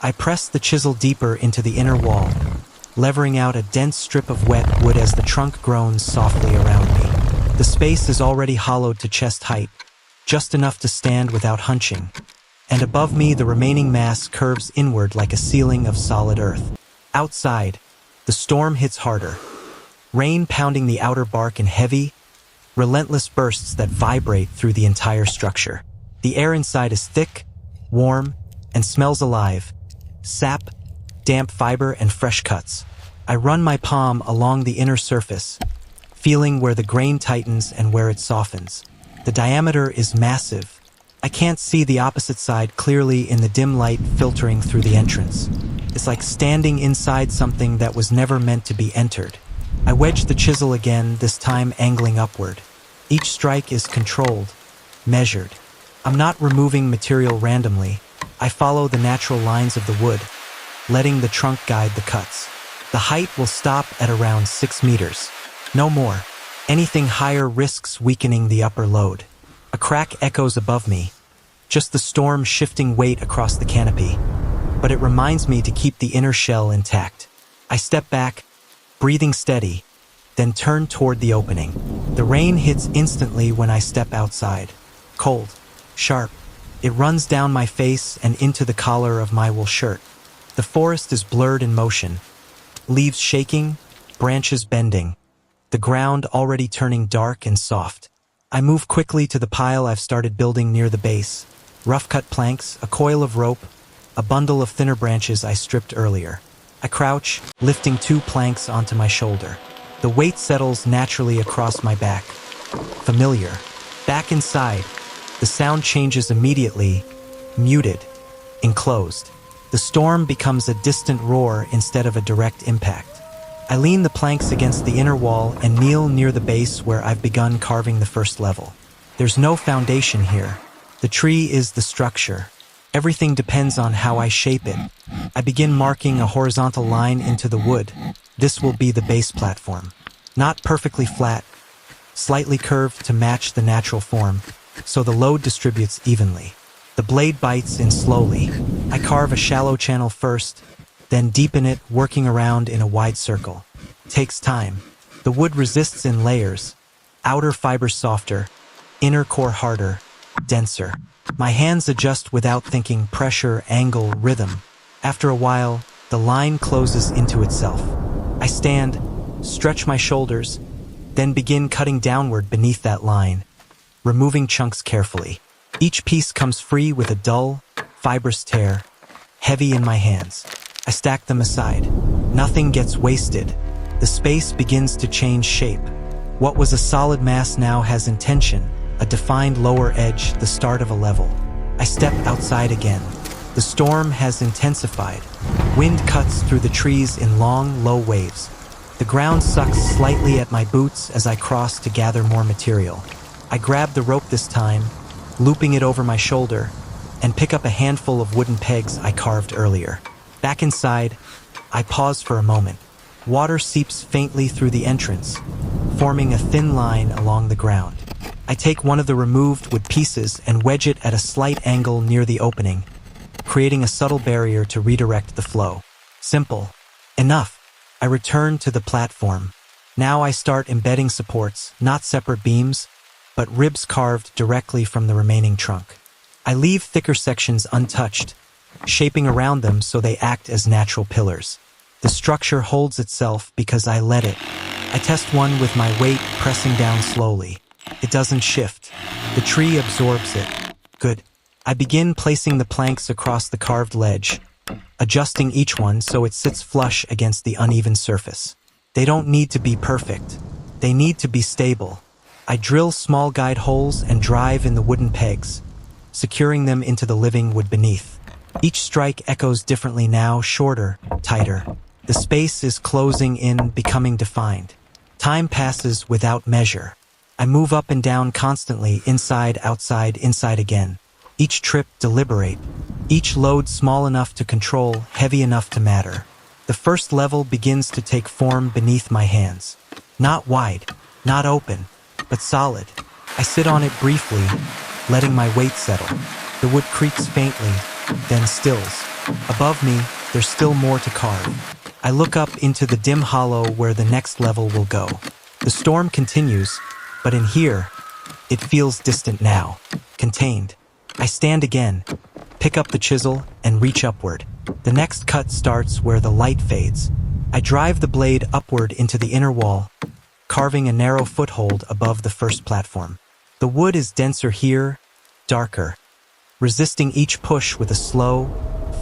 I press the chisel deeper into the inner wall, levering out a dense strip of wet wood as the trunk groans softly around me. The space is already hollowed to chest height, just enough to stand without hunching, and above me the remaining mass curves inward like a ceiling of solid earth. Outside, the storm hits harder, rain pounding the outer bark in heavy, relentless bursts that vibrate through the entire structure. The air inside is thick, warm, and smells alive. Sap, damp fiber, and fresh cuts. I run my palm along the inner surface, feeling where the grain tightens and where it softens. The diameter is massive. I can't see the opposite side clearly in the dim light filtering through the entrance. It's like standing inside something that was never meant to be entered. I wedge the chisel again, this time angling upward. Each strike is controlled, measured. I'm not removing material randomly. I follow the natural lines of the wood, letting the trunk guide the cuts. The height will stop at around 6 meters. No more. Anything higher risks weakening the upper load. A crack echoes above me, just the storm shifting weight across the canopy. But it reminds me to keep the inner shell intact. I step back, breathing steady, then turn toward the opening. The rain hits instantly when I step outside. Cold, sharp. It runs down my face and into the collar of my wool shirt. The forest is blurred in motion, leaves shaking, branches bending, the ground already turning dark and soft. I move quickly to the pile I've started building near the base. Rough-cut planks, a coil of rope, a bundle of thinner branches I stripped earlier. I crouch, lifting 2 planks onto my shoulder. The weight settles naturally across my back. Familiar. Back inside, the sound changes immediately, muted, enclosed. The storm becomes a distant roar instead of a direct impact. I lean the planks against the inner wall and kneel near the base where I've begun carving the first level. There's no foundation here. The tree is the structure. Everything depends on how I shape it. I begin marking a horizontal line into the wood. This will be the base platform. Not perfectly flat, slightly curved to match the natural form, so the load distributes evenly. The blade bites in slowly. I carve a shallow channel first, then deepen it, working around in a wide circle. Takes time. The wood resists in layers, outer fibers softer, inner core harder, denser. My hands adjust without thinking, pressure, angle, rhythm. After a while, the line closes into itself. I stand, stretch my shoulders, then begin cutting downward beneath that line, removing chunks carefully. Each piece comes free with a dull, fibrous tear, heavy in my hands. I stack them aside. Nothing gets wasted. The space begins to change shape. What was a solid mass now has intention, a defined lower edge, the start of a level. I step outside again. The storm has intensified. Wind cuts through the trees in long, low waves. The ground sucks slightly at my boots as I cross to gather more material. I grab the rope this time, looping it over my shoulder, and pick up a handful of wooden pegs I carved earlier. Back inside, I pause for a moment. Water seeps faintly through the entrance, forming a thin line along the ground. I take one of the removed wood pieces and wedge it at a slight angle near the opening, creating a subtle barrier to redirect the flow. Simple. Enough. I return to the platform. Now I start embedding supports, not separate beams, but ribs carved directly from the remaining trunk. I leave thicker sections untouched, shaping around them so they act as natural pillars. The structure holds itself because I let it. I test one with my weight pressing down slowly. It doesn't shift. The tree absorbs it. Good. I begin placing the planks across the carved ledge, adjusting each one so it sits flush against the uneven surface. They don't need to be perfect. They need to be stable. I drill small guide holes and drive in the wooden pegs, securing them into the living wood beneath. Each strike echoes differently now, shorter, tighter. The space is closing in, becoming defined. Time passes without measure. I move up and down constantly, inside, outside, inside again. Each trip deliberate. Each load small enough to control, heavy enough to matter. The first level begins to take form beneath my hands. Not wide, not open, but solid. I sit on it briefly, letting my weight settle. The wood creaks faintly, then stills. Above me, there's still more to carve. I look up into the dim hollow where the next level will go. The storm continues, but in here, it feels distant now, contained. I stand again, pick up the chisel, and reach upward. The next cut starts where the light fades. I drive the blade upward into the inner wall, carving a narrow foothold above the first platform. The wood is denser here, darker, resisting each push with a slow,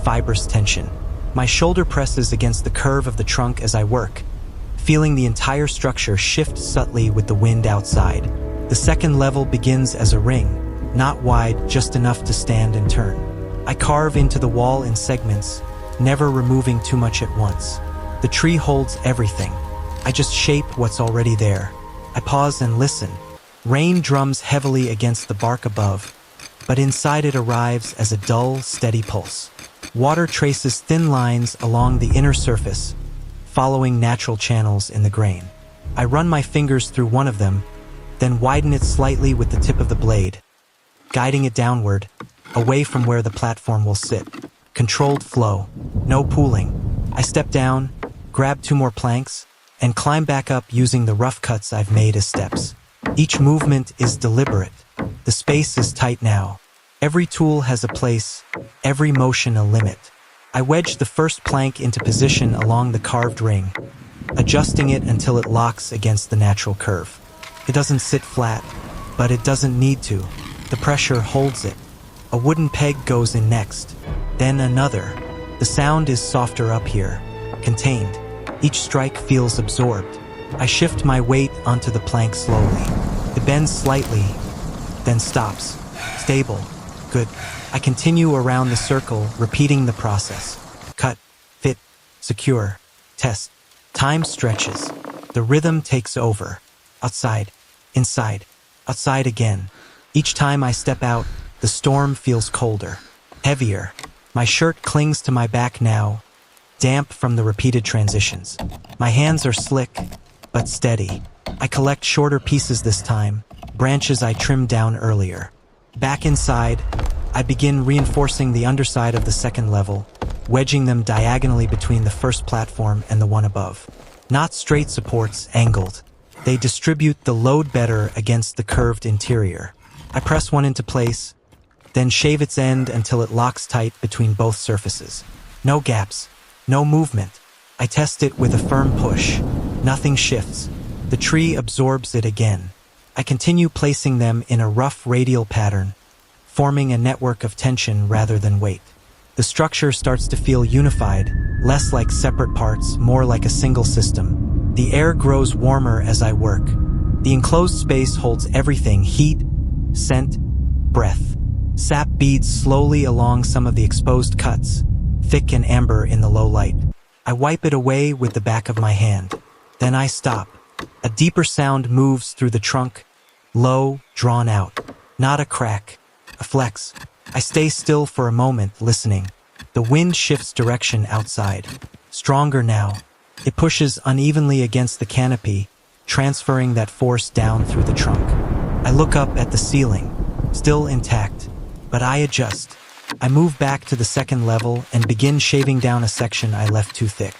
fibrous tension. My shoulder presses against the curve of the trunk as I work, feeling the entire structure shift subtly with the wind outside. The second level begins as a ring, not wide, just enough to stand and turn. I carve into the wall in segments, never removing too much at once. The tree holds everything. I just shape what's already there. I pause and listen. Rain drums heavily against the bark above, but inside it arrives as a dull, steady pulse. Water traces thin lines along the inner surface, following natural channels in the grain. I run my fingers through one of them, then widen it slightly with the tip of the blade, guiding it downward, away from where the platform will sit. Controlled flow, no pooling. I step down, grab 2 more planks, and climb back up using the rough cuts I've made as steps. Each movement is deliberate. The space is tight now. Every tool has a place, every motion a limit. I wedge the first plank into position along the carved ring, adjusting it until it locks against the natural curve. It doesn't sit flat, but it doesn't need to. The pressure holds it. A wooden peg goes in next, then another. The sound is softer up here, contained. Each strike feels absorbed. I shift my weight onto the plank slowly. It bends slightly, then stops. Stable. Good. I continue around the circle, repeating the process. Cut, fit, secure, test. Time stretches. The rhythm takes over. Outside, inside, outside again. Each time I step out, the storm feels colder, heavier. My shirt clings to my back now, damp from the repeated transitions. My hands are slick, but steady. I collect shorter pieces this time, branches I trimmed down earlier. Back inside, I begin reinforcing the underside of the second level, wedging them diagonally between the first platform and the one above. Not straight supports, angled. They distribute the load better against the curved interior. I press one into place, then shave its end until it locks tight between both surfaces. No gaps, no movement. I test it with a firm push. Nothing shifts. The tree absorbs it again. I continue placing them in a rough radial pattern, forming a network of tension rather than weight. The structure starts to feel unified, less like separate parts, more like a single system. The air grows warmer as I work. The enclosed space holds everything: heat, scent, breath. Sap beads slowly along some of the exposed cuts, thick and amber in the low light. I wipe it away with the back of my hand. Then I stop. A deeper sound moves through the trunk, low, drawn out. Not a crack, a flex. I stay still for a moment, listening. The wind shifts direction outside. Stronger now. It pushes unevenly against the canopy, transferring that force down through the trunk. I look up at the ceiling, still intact, but I adjust. I move back to the second level and begin shaving down a section I left too thick.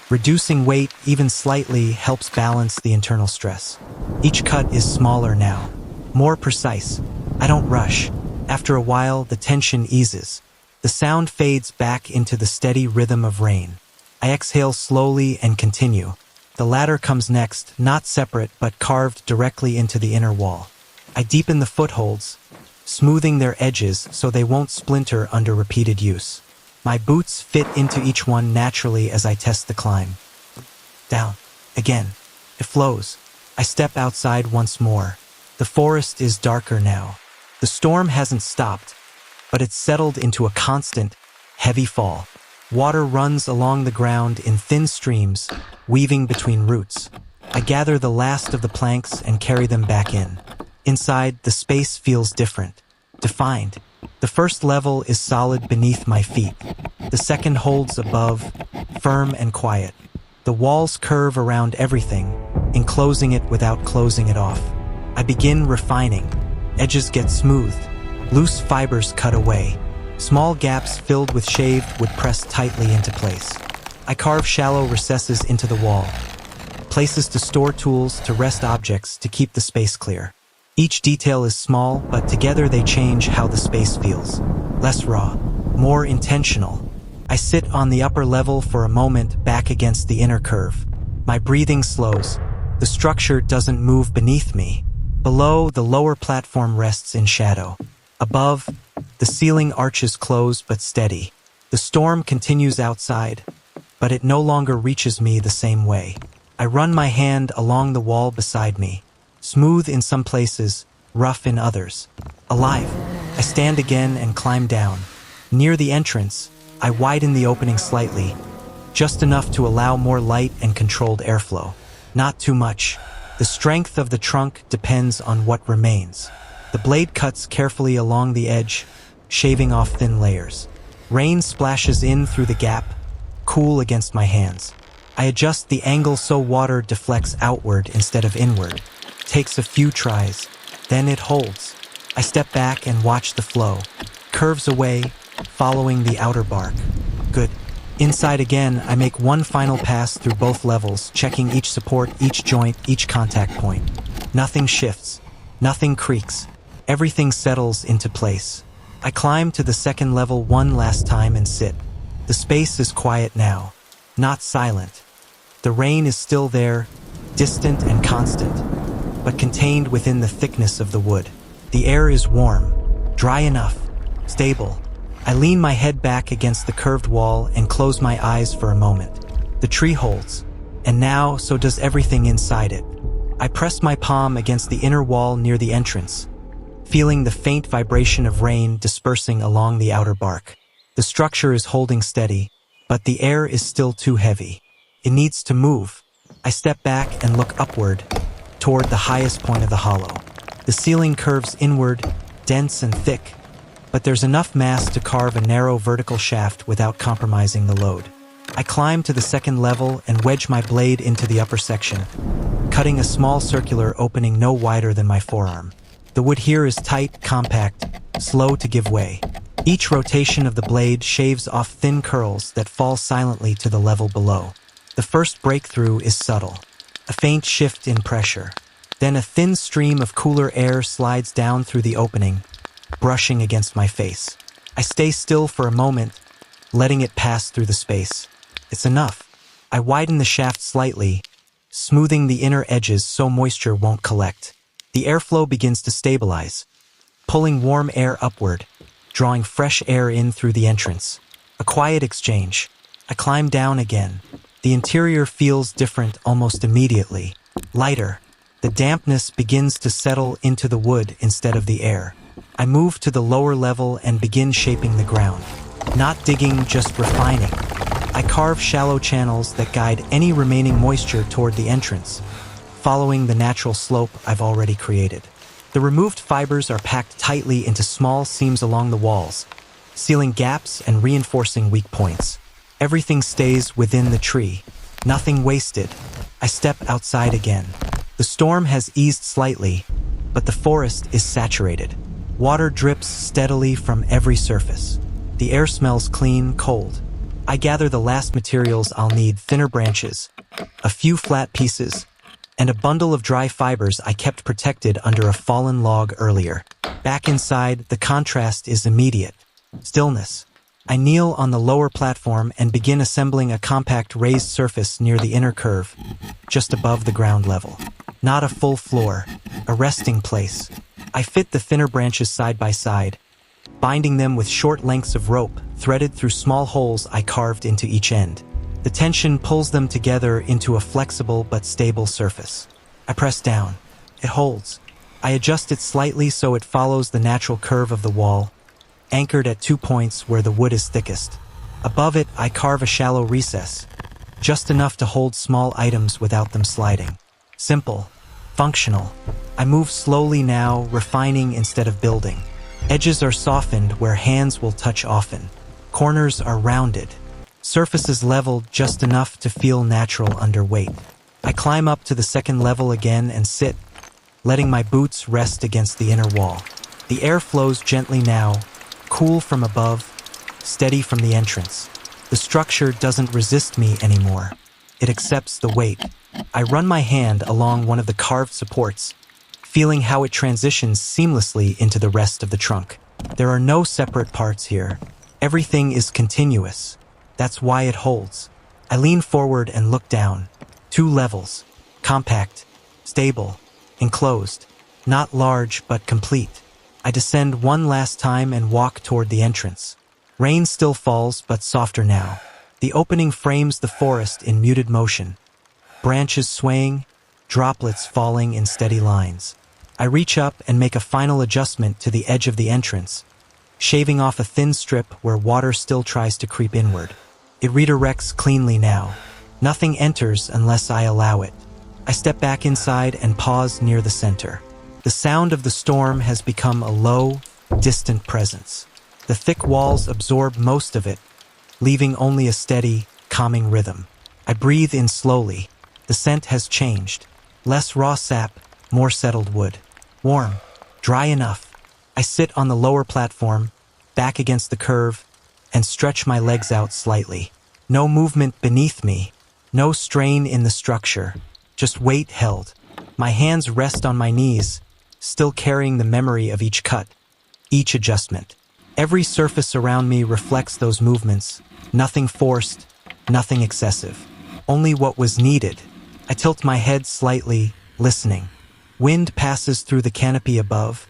Reducing weight even slightly helps balance the internal stress. Each cut is smaller now, more precise. I don't rush. After a while, the tension eases. The sound fades back into the steady rhythm of rain. I exhale slowly and continue. The ladder comes next, not separate but carved directly into the inner wall. I deepen the footholds, smoothing their edges so they won't splinter under repeated use. My boots fit into each one naturally as I test the climb. Down. Again. It flows. I step outside once more. The forest is darker now. The storm hasn't stopped, but it's settled into a constant, heavy fall. Water runs along the ground in thin streams, weaving between roots. I gather the last of the planks and carry them back in. Inside, the space feels different, defined. The first level is solid beneath my feet. The second holds above, firm and quiet. The walls curve around everything, enclosing it without closing it off. I begin refining. Edges get smoothed. Loose fibers cut away. Small gaps filled with shaved wood pressed tightly into place. I carve shallow recesses into the wall, places to store tools, to rest objects, to keep the space clear. Each detail is small, but together they change how the space feels. Less raw, more intentional. I sit on the upper level for a moment, back against the inner curve. My breathing slows. The structure doesn't move beneath me. Below, the lower platform rests in shadow. Above, the ceiling arches close but steady. The storm continues outside, but it no longer reaches me the same way. I run my hand along the wall beside me. Smooth in some places, rough in others. Alive. I stand again and climb down. Near the entrance, I widen the opening slightly, just enough to allow more light and controlled airflow. Not too much. The strength of the trunk depends on what remains. The blade cuts carefully along the edge, shaving off thin layers. Rain splashes in through the gap, cool against my hands. I adjust the angle so water deflects outward instead of inward. Takes a few tries, then it holds. I step back and watch the flow. Curves away, following the outer bark. Good. Inside again, I make one final pass through both levels, checking each support, each joint, each contact point. Nothing shifts. Nothing creaks. Everything settles into place. I climb to the second level one last time and sit. The space is quiet now, not silent. The rain is still there, distant and constant, but contained within the thickness of the wood. The air is warm, dry enough, stable. I lean my head back against the curved wall and close my eyes for a moment. The tree holds, and now so does everything inside it. I press my palm against the inner wall near the entrance, feeling the faint vibration of rain dispersing along the outer bark. The structure is holding steady, but the air is still too heavy. It needs to move. I step back and look upward, toward the highest point of the hollow. The ceiling curves inward, dense and thick, but there's enough mass to carve a narrow vertical shaft without compromising the load. I climb to the second level and wedge my blade into the upper section, cutting a small circular opening no wider than my forearm. The wood here is tight, compact, slow to give way. Each rotation of the blade shaves off thin curls that fall silently to the level below. The first breakthrough is subtle, a faint shift in pressure. Then a thin stream of cooler air slides down through the opening, brushing against my face. I stay still for a moment, letting it pass through the space. It's enough. I widen the shaft slightly, smoothing the inner edges so moisture won't collect. The airflow begins to stabilize, pulling warm air upward, drawing fresh air in through the entrance. A quiet exchange. I climb down again. The interior feels different almost immediately. Lighter. The dampness begins to settle into the wood instead of the air. I move to the lower level and begin shaping the ground. Not digging, just refining. I carve shallow channels that guide any remaining moisture toward the entrance, following the natural slope I've already created. The removed fibers are packed tightly into small seams along the walls, sealing gaps and reinforcing weak points. Everything stays within the tree. Nothing wasted. I step outside again. The storm has eased slightly, but the forest is saturated. Water drips steadily from every surface. The air smells clean, cold. I gather the last materials I'll need: thinner branches, a few flat pieces, and a bundle of dry fibers I kept protected under a fallen log earlier. Back inside, the contrast is immediate. Stillness. I kneel on the lower platform and begin assembling a compact raised surface near the inner curve, just above the ground level. Not a full floor, a resting place. I fit the thinner branches side by side, binding them with short lengths of rope threaded through small holes I carved into each end. The tension pulls them together into a flexible but stable surface. I press down. It holds. I adjust it slightly so it follows the natural curve of the wall, anchored at 2 points where the wood is thickest. Above it, I carve a shallow recess, just enough to hold small items without them sliding. Simple, functional. I move slowly now, refining instead of building. Edges are softened where hands will touch often. Corners are rounded. Surfaces leveled just enough to feel natural under weight. I climb up to the second level again and sit, letting my boots rest against the inner wall. The air flows gently now, Cool from above, steady from the entrance. The structure doesn't resist me anymore. It accepts the weight. I run my hand along one of the carved supports, feeling how it transitions seamlessly into the rest of the trunk. There are no separate parts here. Everything is continuous. That's why it holds. I lean forward and look down. 2 levels. Compact, stable, enclosed. Not large, but complete. I descend one last time and walk toward the entrance. Rain still falls, but softer now. The opening frames the forest in muted motion. Branches swaying, droplets falling in steady lines. I reach up and make a final adjustment to the edge of the entrance, shaving off a thin strip where water still tries to creep inward. It redirects cleanly now. Nothing enters unless I allow it. I step back inside and pause near the center. The sound of the storm has become a low, distant presence. The thick walls absorb most of it, leaving only a steady, calming rhythm. I breathe in slowly. The scent has changed. Less raw sap, more settled wood. Warm, dry enough. I sit on the lower platform, back against the curve, and stretch my legs out slightly. No movement beneath me, no strain in the structure, just weight held. My hands rest on my knees, still carrying the memory of each cut, each adjustment. Every surface around me reflects those movements, nothing forced, nothing excessive. Only what was needed. I tilt my head slightly, listening. Wind passes through the canopy above,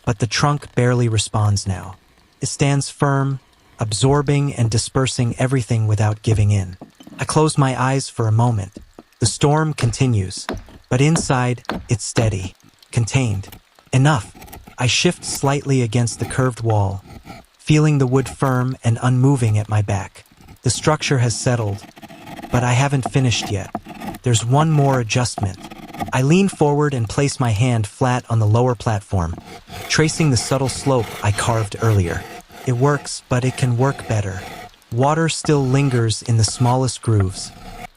but the trunk barely responds now. It stands firm, absorbing and dispersing everything without giving in. I close my eyes for a moment. The storm continues, but inside, it's steady, contained. Enough. I shift slightly against the curved wall, feeling the wood firm and unmoving at my back. The structure has settled, but I haven't finished yet. There's one more adjustment. I lean forward and place my hand flat on the lower platform, tracing the subtle slope I carved earlier. It works, but it can work better. Water still lingers in the smallest grooves,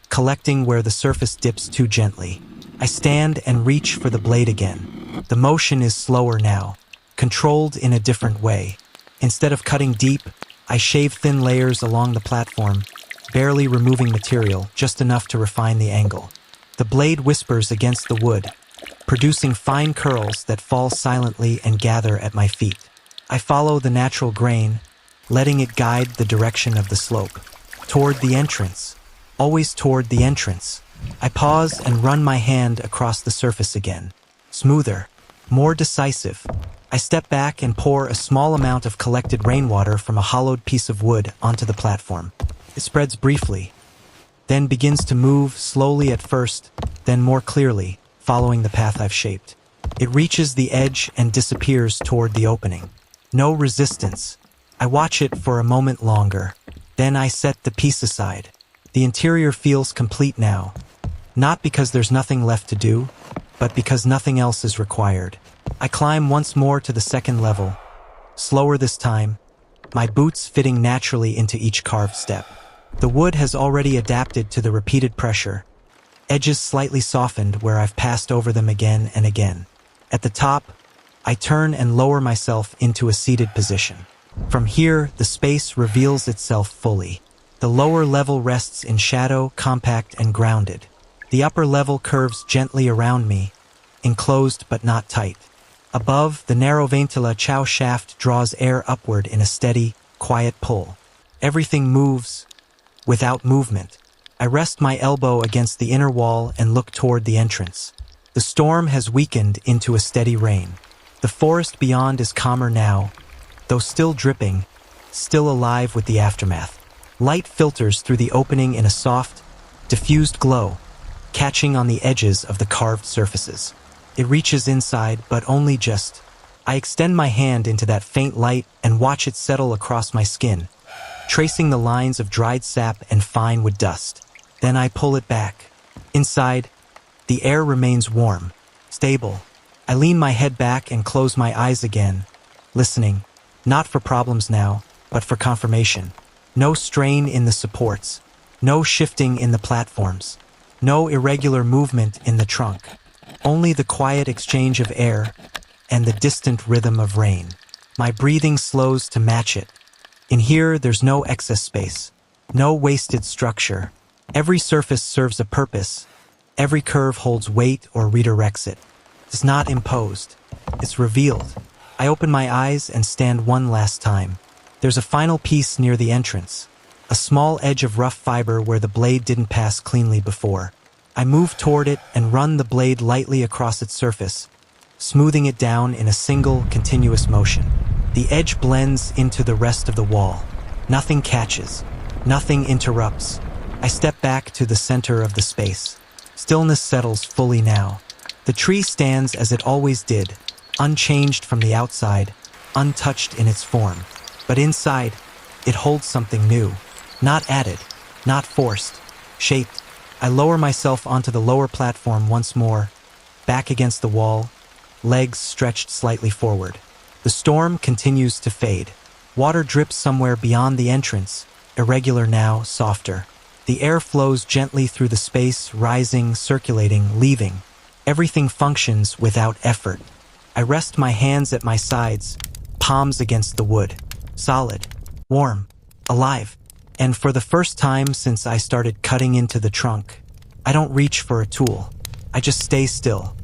collecting where the surface dips too gently. I stand and reach for the blade again. The motion is slower now, controlled in a different way. Instead of cutting deep, I shave thin layers along the platform, barely removing material, just enough to refine the angle. The blade whispers against the wood, producing fine curls that fall silently and gather at my feet. I follow the natural grain, letting it guide the direction of the slope. Toward the entrance. Always toward the entrance. I pause and run my hand across the surface again. Smoother, more decisive. I step back and pour a small amount of collected rainwater from a hollowed piece of wood onto the platform. It spreads briefly, then begins to move slowly at first, then more clearly, following the path I've shaped. It reaches the edge and disappears toward the opening. No resistance. I watch it for a moment longer. Then I set the piece aside. The interior feels complete now. Not because there's nothing left to do, but because nothing else is required. I climb once more to the second level. Slower this time, my boots fitting naturally into each carved step. The wood has already adapted to the repeated pressure, edges slightly softened where I've passed over them again and again. At the top, I turn and lower myself into a seated position. From here, the space reveals itself fully. The lower level rests in shadow, compact and grounded. The upper level curves gently around me, enclosed but not tight. Above, the narrow ventila chow shaft draws air upward in a steady, quiet pull. Everything moves, without movement. I rest my elbow against the inner wall and look toward the entrance. The storm has weakened into a steady rain. The forest beyond is calmer now, though still dripping, still alive with the aftermath. Light filters through the opening in a soft, diffused glow, catching on the edges of the carved surfaces. It reaches inside, but only just. I extend my hand into that faint light and watch it settle across my skin, tracing the lines of dried sap and fine wood dust. Then I pull it back. Inside, the air remains warm, stable. I lean my head back and close my eyes again, listening, not for problems now, but for confirmation. No strain in the supports, no shifting in the platforms, no irregular movement in the trunk. Only the quiet exchange of air and the distant rhythm of rain. My breathing slows to match it. In here, there's no excess space, no wasted structure. Every surface serves a purpose. Every curve holds weight or redirects it. It's not imposed. It's revealed. I open my eyes and stand one last time. There's a final piece near the entrance. A small edge of rough fiber where the blade didn't pass cleanly before. I move toward it and run the blade lightly across its surface, smoothing it down in a single, continuous motion. The edge blends into the rest of the wall. Nothing catches. Nothing interrupts. I step back to the center of the space. Stillness settles fully now. The tree stands as it always did, unchanged from the outside, untouched in its form. But inside, it holds something new. Not added, not forced, shaped. I lower myself onto the lower platform once more, back against the wall, legs stretched slightly forward. The storm continues to fade. Water drips somewhere beyond the entrance, irregular now, softer. The air flows gently through the space, rising, circulating, leaving. Everything functions without effort. I rest my hands at my sides, palms against the wood. Solid, warm, alive. And for the first time since I started cutting into the trunk, I don't reach for a tool. I just stay still,